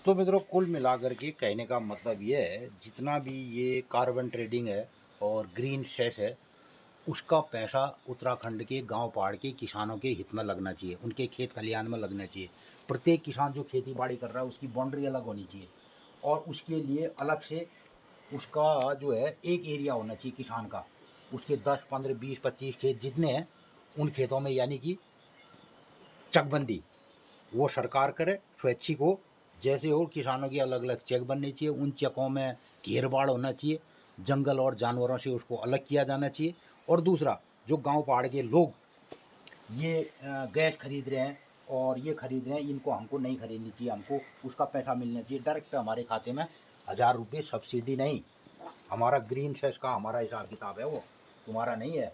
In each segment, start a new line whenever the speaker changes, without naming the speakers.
तो मित्रों कुल मिलाकर के कहने का मतलब ये है, जितना भी ये कार्बन ट्रेडिंग है और ग्रीन सेस है, उसका पैसा उत्तराखंड के गांव पहाड़ के किसानों के हित में लगना चाहिए, उनके खेत खलिहान में लगना चाहिए। प्रत्येक किसान जो खेती बाड़ी कर रहा है उसकी बाउंड्री अलग होनी चाहिए और उसके लिए अलग से उसका जो है एक एरिया होना चाहिए किसान का। उसके 10, 15, 20, 25 खेत जितने हैं उन खेतों में यानी कि चकबंदी वो सरकार करे, स्वैच्छिक हो, जैसे हो। किसानों की अलग अलग चेक बननी चाहिए, उन चेकों में घेरबाड़ होना चाहिए, जंगल और जानवरों से उसको अलग किया जाना चाहिए। और दूसरा, जो गांव पहाड़ के लोग ये गैस खरीद रहे हैं और ये खरीद रहे हैं, इनको हमको नहीं खरीदनी चाहिए, हमको उसका पैसा मिलना चाहिए डायरेक्ट हमारे खाते में। 1000 रुपये सब्सिडी नहीं, हमारा ग्रीन सेस का हमारा हिसाब किताब है, वो तुम्हारा नहीं है,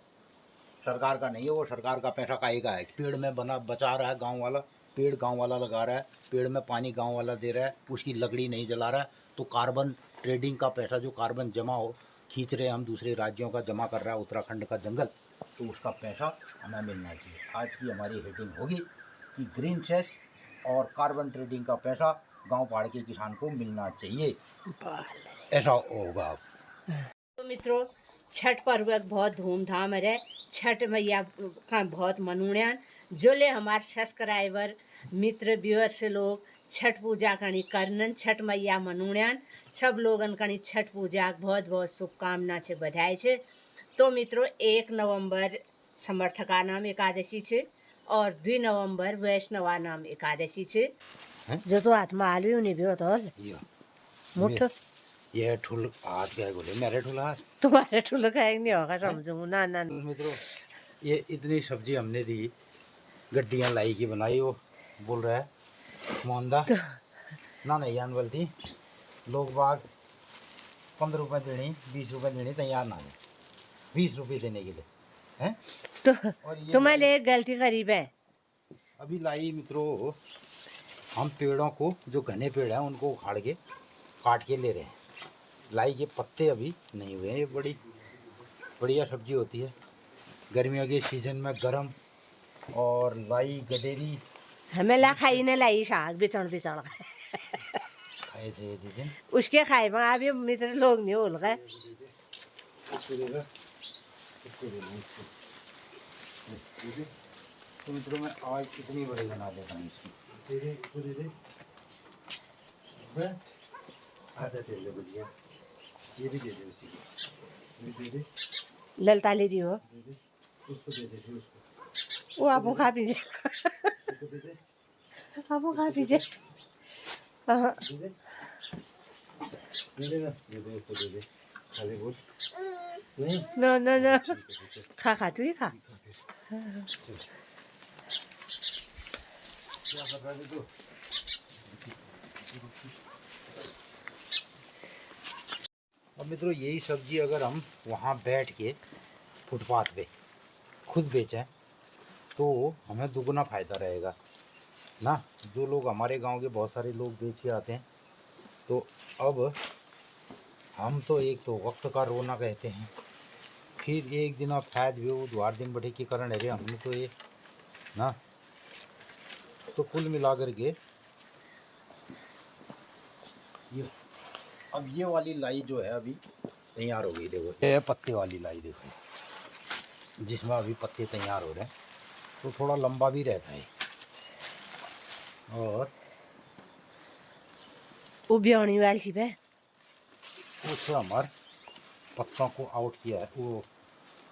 सरकार का नहीं है। वो सरकार का पैसा काहेगा है? पेड़ में बना बचा रहा है गांव वाला, पेड़ गांव वाला लगा रहा है, पेड़ में पानी गांव वाला दे रहा है, उसकी लकड़ी नहीं जला रहा है। तो कार्बन ट्रेडिंग का पैसा जो कार्बन जमा हो खींच रहे हम दूसरे राज्यों का, जमा कर रहा है उत्तराखंड का जंगल, तो उसका पैसा हमें मिलना चाहिए। आज की हमारी हेडिंग होगी कि ग्रीन सेस और कार्बन ट्रेडिंग का पैसा गांव पहाड़ के किसान को मिलना चाहिए, ऐसा होगा अब।
तो मित्रों, छठ पर्व बहुत धूमधाम है। छठ मैया का बहुत मनाउन जो ले हमारे सब्सक्राइबर मित्र व्यूअर्स लोग छठ पूजा कणी करनन, छठ मैया मनाउन सब लोगन कणी छठ पूजा बहुत बहुत शुभकामना छे, बधाई छे। तो मित्रों 1 नवंबर समर्थका नाम एकादशी छे और 2 नवंबर वैष्णवा नाम एकादशी छे। जो तो हाथ में आलू नहीं भी होता मुठ
ये ठुल हाथ क्या बोले, मेरे ठुल हाथ
तुम्हारे ठुलो खाएंगे नहीं होगा, समझूंगा ना ना।
मित्रों ये इतनी सब्जी हमने दी, गड्डियाँ लाई की बनाई, वो बोल रहा है मोहनदा ना नहीं आन बोलती, लोग बाग 15 रुपये देने 20 रुपये देने तैयार ना है, 20 रुपये देने के लिए हैं।
तो
और ये
तुम्हारे एक गलती करीब है,
अभी लाई मित्रों, हम पेड़ों को जो घने पेड़ हैं उनको उखाड़ के काट के ले रहे हैं। लाई के पत्ते अभी नहीं हुए हैं, ये बड़ी बढ़िया सब्जी होती है गर्मियों के सीजन में, गरम। और लाई गडेरी
हमें ला खाई ने लाई साग बिचड़ बिचड़
खाए थे दीदी,
उसके खाए में अभी मित्र लोग नहीं होल गए।
तो मित्रों मैं आज इतनी बड़ी बना देता हूँ इसकी, आधा तेल दे बढ़िया, ये भी दे दे उसी को, ये दे दे,
ललता ले दियो
उसको दे दे फिर उसको,
वो आप खा पीजिए,
उसको दे दे,
आप खा पीजिए।
दे दे, दे दे ना, दे दे उसको दे दे, खाली बोल
नो नो नो, खा खा तू ही खा।
क्या कर रहा है तू? अब मित्रों यही सब्जी अगर हम वहाँ बैठ के फुटपाथ पे खुद बेचें तो हमें दुगना फ़ायदा रहेगा ना। जो लोग हमारे गांव के बहुत सारे लोग बेच के आते हैं, तो अब हम तो एक तो वक्त का रोना कहते हैं, फिर एक दिन आप फायद भी वो द्वार दिन बढ़े के कारण है हमने तो ये ना। तो कुल मिला कर के ये अब ये वाली लाई जो है अभी तैयार हो गई, देखो ये पत्ते वाली लाई देखो, जिसमें अभी पत्ते तैयार हो रहे हैं, तो थोड़ा लंबा भी रहता है। और
उब्याणी वाली सी पे
उससे हमारे पत्तों को आउट किया है, वो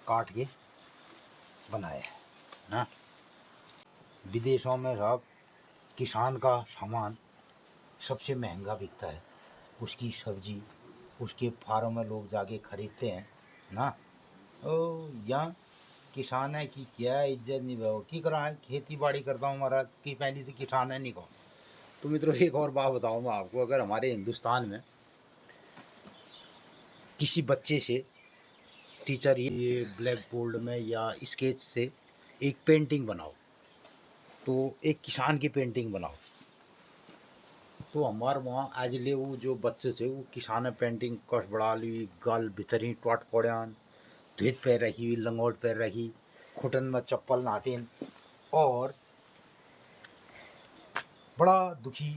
काट के बनाया है ना। विदेशों में सब किसान का सामान सबसे महंगा बिकता है, उसकी सब्जी उसके फार्म में लोग जाके खरीदते हैं ना। ओ यहाँ किसान है कि क्या इज्जत नहीं भाव की करा है, खेती बाड़ी करता हूँ हमारा कि पहली से किसान है नहीं कहो। तो मित्रों एक और बात बताऊँ मैं आपको, अगर हमारे हिंदुस्तान में किसी बच्चे से टीचर ये ब्लैक बोर्ड में या स्केच से एक पेंटिंग बनाओ, तो एक किसान की पेंटिंग बनाओ, तो हमारे वहाँ आज ले वो जो बच्चे थे वो किसान पेंटिंग कस बढ़ा ली, गाल भीतर ही टॉट पड़ान, धुत पैर रखी, लंगोट पैर रखी, घुटन में चप्पल नातेन, और बड़ा दुखी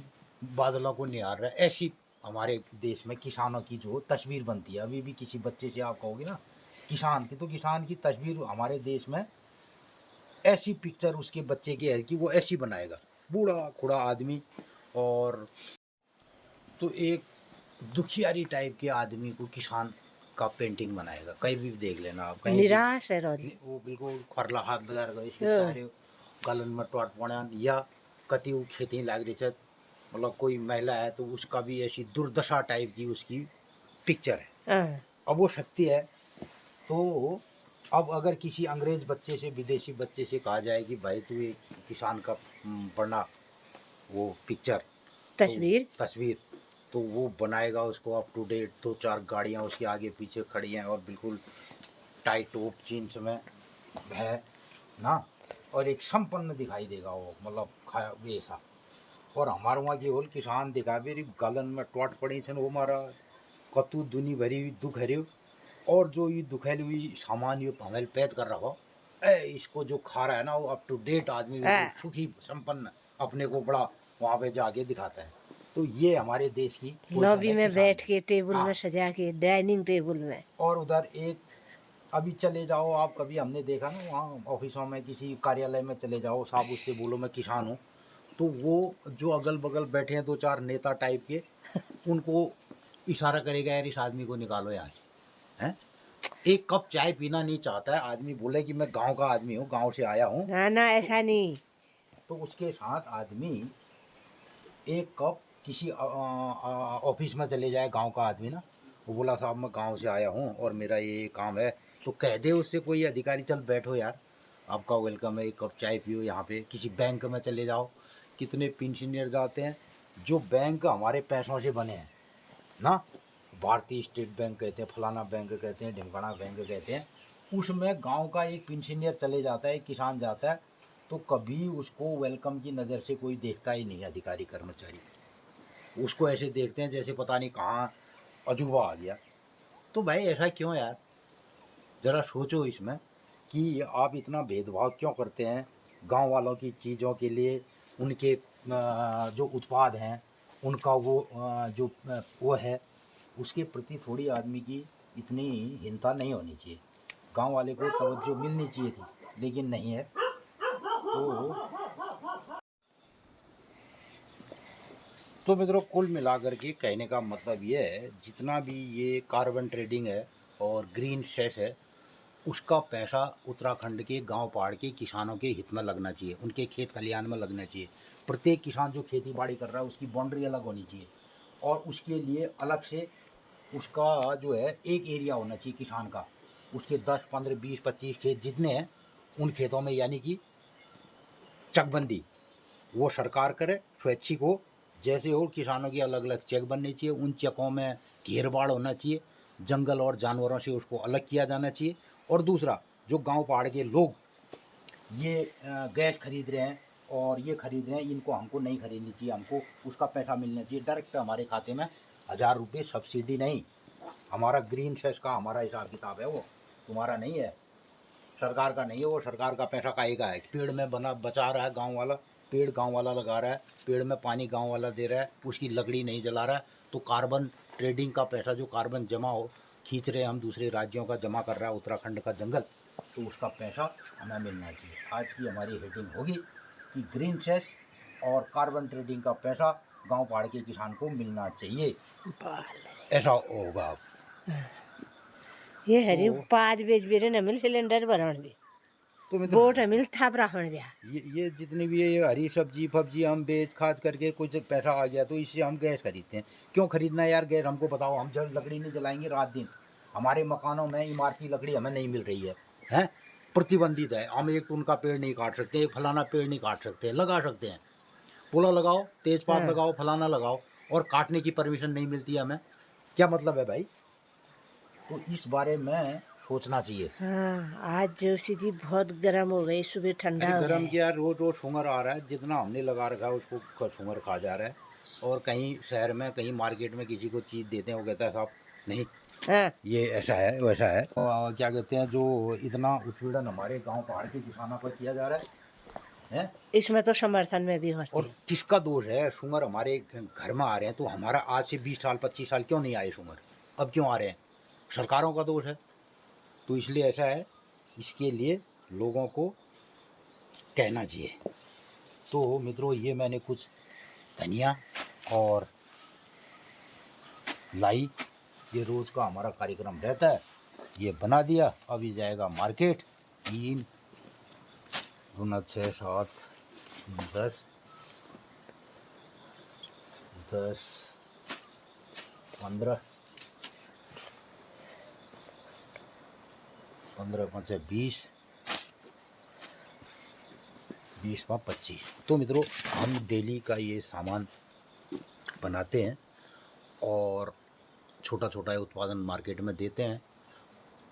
बादलों को निहार रहा है, ऐसी हमारे देश में किसानों की जो तस्वीर बनती है। अभी भी किसी बच्चे से आप कहोगे ना किसान की, तो किसान की तस्वीर हमारे देश में ऐसी पिक्चर उसके बच्चे की है कि वो ऐसी बनाएगा, बूढ़ा खुड़ा आदमी, और तो एक दुखियारी टाइप के आदमी को किसान का पेंटिंग बनाएगा। कहीं भी देख लेना आप, कहीं भी
निराश है रोज।
वो बिल्कुल खरला हाथ बजार गए इसके
हाँ।
चारे गलन में टोट पड़ा, या कति वो खेती लाग रही है, मतलब कोई महिला है तो उसका भी ऐसी दुर्दशा टाइप की उसकी पिक्चर है।
हाँ।
अब वो शक्ति है, तो अब अगर किसी अंग्रेज बच्चे से, विदेशी बच्चे से कहा जाए कि भाई तू एक किसान का बना वो पिक्चर, तस्वीर, तो वो बनाएगा उसको अप टू डेट, 2-4 गाड़ियाँ उसके आगे पीछे खड़ी हैं और बिल्कुल टाइट टोप जीन्स में है ना, और एक संपन्न दिखाई देगा वो, मतलब खाया वैसा। और हमारे वहाँ की होल किसान दिखा भी गलन में टोट पड़ी छन वो मारा कतु दुनी भरी हुई दुख हरियो, और जो ये दुखैली हुई सामान ये हमें पैद कर रहा हो, इसको जो खा रहा है ना वो अप टू डेट आदमी बिल्कुल सुखी संपन्न अपने को बड़ा वहाँ पे जाके दिखाता है। तो ये हमारे देश की
लॉबी में
किसान
बैठ
की।
के टेबल
हाँ।
में सजा के डाइनिंग टेबल में।
और उधर एक अभी चले जाओ आप, कभी हमने देखा ना वहाँ ऑफिसों में किसी कार्यालय में चले जाओ, साहब उससे बोलो मैं किसान हूँ, तो वो जो अगल बगल बैठे हैं 2-4 नेता टाइप के, उनको इशारा करेगा यार इस आदमी को निकालो यहाँ से, हैं। एक कप चाय पीना नहीं चाहता है आदमी, बोले कि मैं गांव का आदमी हूँ, गांव से आया हूँ,
ना ना ऐसा नहीं।
तो उसके साथ आदमी एक कप किसी ऑफिस में चले जाए, गांव का आदमी ना, वो बोला साहब मैं गांव से आया हूँ और मेरा ये काम है, तो कह दे उससे कोई अधिकारी चल बैठो यार आपका वेलकम है, एक कप चाय पियो यहाँ पे। किसी बैंक में चले जाओ, कितने पेंशनर जाते हैं जो बैंक हमारे पैसों से बने हैं ना, भारतीय स्टेट बैंक कहते हैं, फलाना बैंक कहते हैं, ढिमकाना बैंक कहते हैं, उसमें गांव का एक पेंशनर चले जाता है, एक किसान जाता है, तो कभी उसको वेलकम की नज़र से कोई देखता ही नहीं, अधिकारी कर्मचारी उसको ऐसे देखते हैं जैसे पता नहीं कहाँ अजूबा आ गया। तो भाई ऐसा क्यों यार, ज़रा सोचो इसमें कि आप इतना भेदभाव क्यों करते हैं गांव वालों की चीज़ों के लिए, उनके जो उत्पाद हैं उनका वो जो वो है उसके प्रति थोड़ी आदमी की इतनी हिंसा नहीं होनी चाहिए। गांव वाले को तवज्जो मिलनी चाहिए थी, लेकिन नहीं है। तो मित्रों कुल मिलाकर के कहने का मतलब ये है, जितना भी ये कार्बन ट्रेडिंग है और ग्रीन सेस है, उसका पैसा उत्तराखंड के गांव पहाड़ के किसानों के हित में लगना चाहिए, उनके खेत खलिहान में लगना चाहिए। प्रत्येक किसान जो खेती बाड़ी कर रहा है उसकी बाउंड्री अलग होनी चाहिए, और उसके लिए अलग से उसका जो है एक एरिया होना चाहिए किसान का, उसके 10, 15, 20, 25 खेत जितने हैं उन खेतों में, यानी कि चकबंदी वो सरकार करे स्वैच्छिक हो, जैसे हो किसानों की अलग अलग चेक बननी चाहिए, उन चेकों में घेर बाड़ होना चाहिए, जंगल और जानवरों से उसको अलग किया जाना चाहिए। और दूसरा, जो गांव पहाड़ के लोग ये गैस खरीद रहे हैं और ये खरीद रहे हैं, इनको हमको नहीं खरीदनी चाहिए, हमको उसका पैसा मिलना चाहिए डायरेक्ट हमारे खाते में, 1000 रुपये सब्सिडी नहीं। हमारा ग्रीन सेस का हमारा हिसाब किताब है, वो तुम्हारा नहीं है, सरकार का नहीं है, वो सरकार का पैसा काहे का है। पेड़ में बना बचा रहा है गांव वाला, पेड़ गांव वाला लगा रहा है, पेड़ में पानी गांव वाला दे रहा है, उसकी लकड़ी नहीं जला रहा है, तो कार्बन ट्रेडिंग का पैसा जो कार्बन जमा हो खींच रहे हैं हम दूसरे राज्यों का, जमा कर रहा है उत्तराखंड का जंगल, तो उसका पैसा हमें मिलना चाहिए। आज की हमारी हेडिंग होगी कि ग्रीन सेस और कार्बन ट्रेडिंग का पैसा गांव पहाड़ के किसान को मिलना चाहिए, ऐसा होगा। अब
ये हरी
तो
5 बेच बेरे न मिल सिलेंडर भरण भी,
तो मैं
बोट मिल थाप राखण भी।
ये जितनी भी ये हरी सब्जी फब्जी हम बेच खाच करके कुछ पैसा आ गया तो इससे हम गैस खरीदते हैं। क्यों खरीदना है यार गैस, हमको बताओ, हम जब लकड़ी नहीं जलाएंगे रात दिन, हमारे मकानों में इमारती लकड़ी हमें नहीं मिल रही है, हैं, प्रतिबंधित है, हम एक उनका पेड़ नहीं काट सकते, एक फलाना पेड़ नहीं काट सकते, लगा सकते हैं, पुला लगाओ, तेजपात लगाओ, फलाना लगाओ, और काटने की परमिशन नहीं मिलती है हमें, क्या मतलब है भाई। तो इस बारे में सोचना चाहिए।
हाँ, आज जोशी जी बहुत गर्म हो गई, सुबह ठंडा
अरे
हो
गरम
गया।
किया, रोज रोज शुगर आ रहा है, जितना हमने लगा रखा है उसको शुगर खा जा रहा है। और कहीं शहर में कहीं मार्केट में किसी को चीज़ देते हैं, वो कहता है साहब नहीं
हाँ।
ये ऐसा है वैसा है, और क्या कहते हैं, जो इतना उत्पीड़न हमारे गांव पहाड़ के किसानों पर किया जा रहा हैं?
इसमें तो समर्थन में भी करती
और किसका दोष है? सुंगर हमारे घर में आ रहे हैं तो हमारा आज से 20 साल 25 साल क्यों नहीं आए सुंगर, अब क्यों आ रहे हैं? सरकारों का दोष है। तो इसलिए ऐसा है, इसके लिए लोगों को कहना चाहिए। तो मित्रों, ये मैंने कुछ धनिया और लाई, ये रोज़ का हमारा कार्यक्रम रहता है, ये बना दिया। अब ये जाएगा मार्केट। 3 दूना 6 7 10 10 15 15 5 20 20 5 25। तो मित्रों, हम डेली का ये सामान बनाते हैं और छोटा छोटा उत्पादन मार्केट में देते हैं।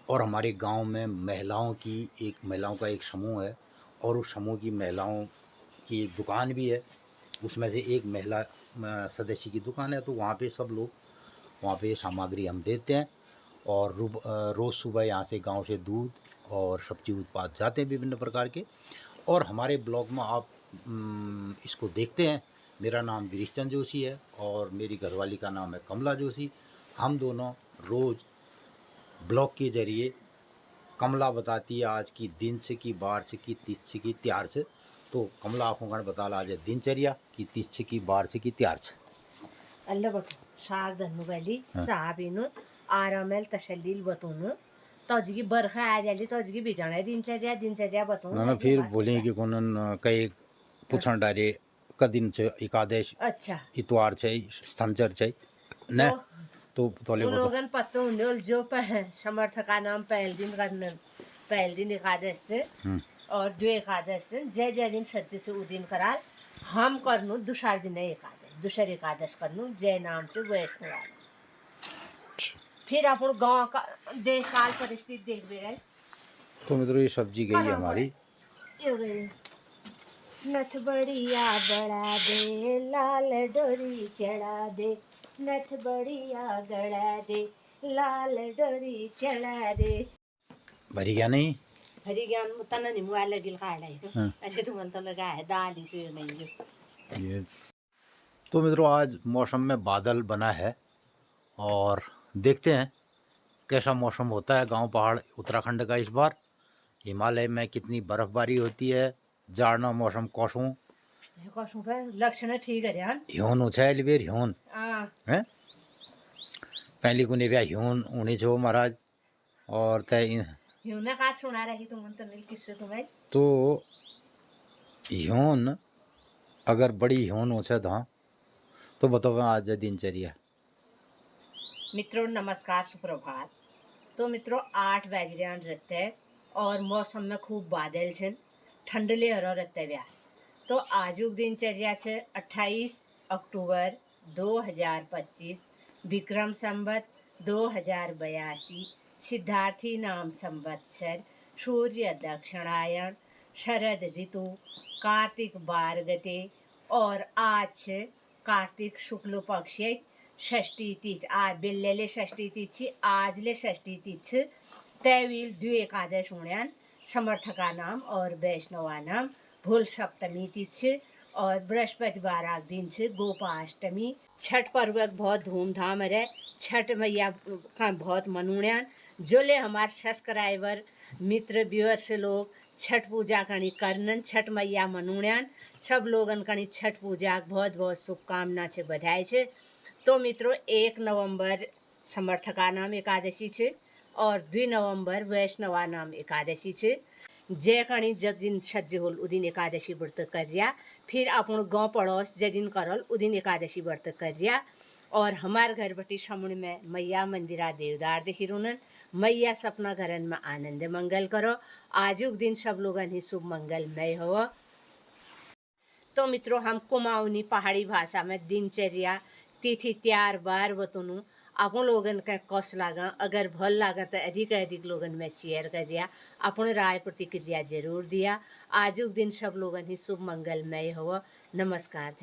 और हमारे गांव में महिलाओं का एक समूह है और उस समूह की महिलाओं की एक दुकान भी है। उसमें से एक महिला सदस्य की दुकान है, तो वहाँ पे सब लोग वहाँ पे सामग्री हम देते हैं। और रोज़ सुबह यहाँ से गांव से दूध और सब्जी उत्पाद जाते हैं विभिन्न प्रकार के। और हमारे ब्लॉग में आप इसको देखते हैं। मेरा नाम गिरीश चंद जोशी है और मेरी घरवाली का नाम है कमला जोशी। हम दोनों रोज़ ब्लॉग के जरिए, कमला बताती है आज की दिन से की बार से की तीज से की त्यार से। तो कमला आपको बता ला आज दिनचर्या की तीज से की बार से की त्यार से।
अल्लाह बटू साग धनु वाली चाह पीनु आरामेल तसल्लील बतूनु तजगी बरखा आ जाली तजगी बिजाना दिनचर्या बतूनु
ना फिर बोलेंगे कि कौन कई पूछण डारे का दिन से एकादश
अच्छा
इतवार से संचर से न तो तोले
वो लोगन पत्तो उन्हें जो समर्थका नाम पहल दिन एकादश से और 2 एकादश से जय जय दिन सच्चे से उ दिन कराल हम करनु दूसरा दिन दूसर एकादश करनु जय नाम से वैष्णव। फिर अपन गांव का देश काल परिस्थिति देख भी रहे।
तो मित्रों, ये सब्जी गई है हमारी।
नथ बढ़िया बड़ा दे लाल डोरी चढ़ा दे, नथ बढ़िया गड़ा दे लाल डोरी चढ़ा दे।
भरी क्या नहीं
भरी ज्ञान तना नहीं मुआ लगिल काढ़े अरे तुम तो लगा है दाल ही नहीं जो
ये। तो मित्रों, आज मौसम में बादल बना है और देखते हैं कैसा मौसम होता है गांव पहाड़ उत्तराखंड का। इस बार हिमालय में कितनी बर्फबारी होती है, जाड़ना मौसम कौसों
का लक्षण ठीक है जान
ह्योन उछाइल बेर ह्योन हैं पहली को निव्या ह्योन उन्हीं छो महाराज। और तय
ह्यूना का सुना रही तुम तो नहीं किससे तुम्हें
तो ह्योन अगर बड़ी ह्योन हो था तो बताओ आज दिनचर्या।
मित्रों नमस्कार सुप्रभात। तो मित्रों 8 बज रहे रहते हैं और मौसम में खूब बादल छन ठंडले हरो रहते व्या। तो आजुक दिनचर्या छे 28 अक्टूबर 2025 विक्रम संवत 2082 सिद्धार्थी नाम संवत्सर सूर्य दक्षिणायन शरद ऋतु कार्तिक 12 गते और आज कार्तिक शुक्ल पक्ष षष्ठी तीज आज बिल्लेले षष्ठी तीज आजले षष्ठी तीज तैवील 2 एकादश उण्यान समर्थका नाम और वैष्णवा नाम भूल सप्तमी तीज और बृहस्पतिवार दिन से गोपाष्टमी। छठ पर्व बहुत धूमधाम रहे। छठ मैया का बहुत मनुण्यान जोले हमार सब्सक्राइबर मित्र व्यूअर्स लोग छठ पूजा कणी करनन छठ मैया मनुण्यान सब लोगन कणी छठ पूजा बहुत बहुत शुभकामना छे बधाई छे। तो मित्रों 1 नवंबर समर्थका नाम एकादशी छे और 2 नवंबर वैष्णवा नाम एकादशी छे। जे कणी जब दिन सज्ज होल उदिन एकादशी व्रत करिया। फिर अपन गाँव पड़ोस जे दिन करल उदिन एकादशी व्रत करिया। और हमार घर बटी समुण में मैया मंदिरा देवदार देखी रोनन मैया सपना घरन में आनंद मंगल करो। आजुक दिन सब लोगन ही शुभ मंगलमय हो। तो मित्रों हम कुमाऊनी पहाड़ी भाषा में दिनचर्या तिथि त्यार बार बतनु अपन लोगन का कस लागा। अगर भल लागा तो अधिक लोगन में शेयर करिया, अपन राय प्रतिक्रिया जरूर दिया। आजुक दिन सब लोगन ही शुभ मंगलमय हो। नमस्कार।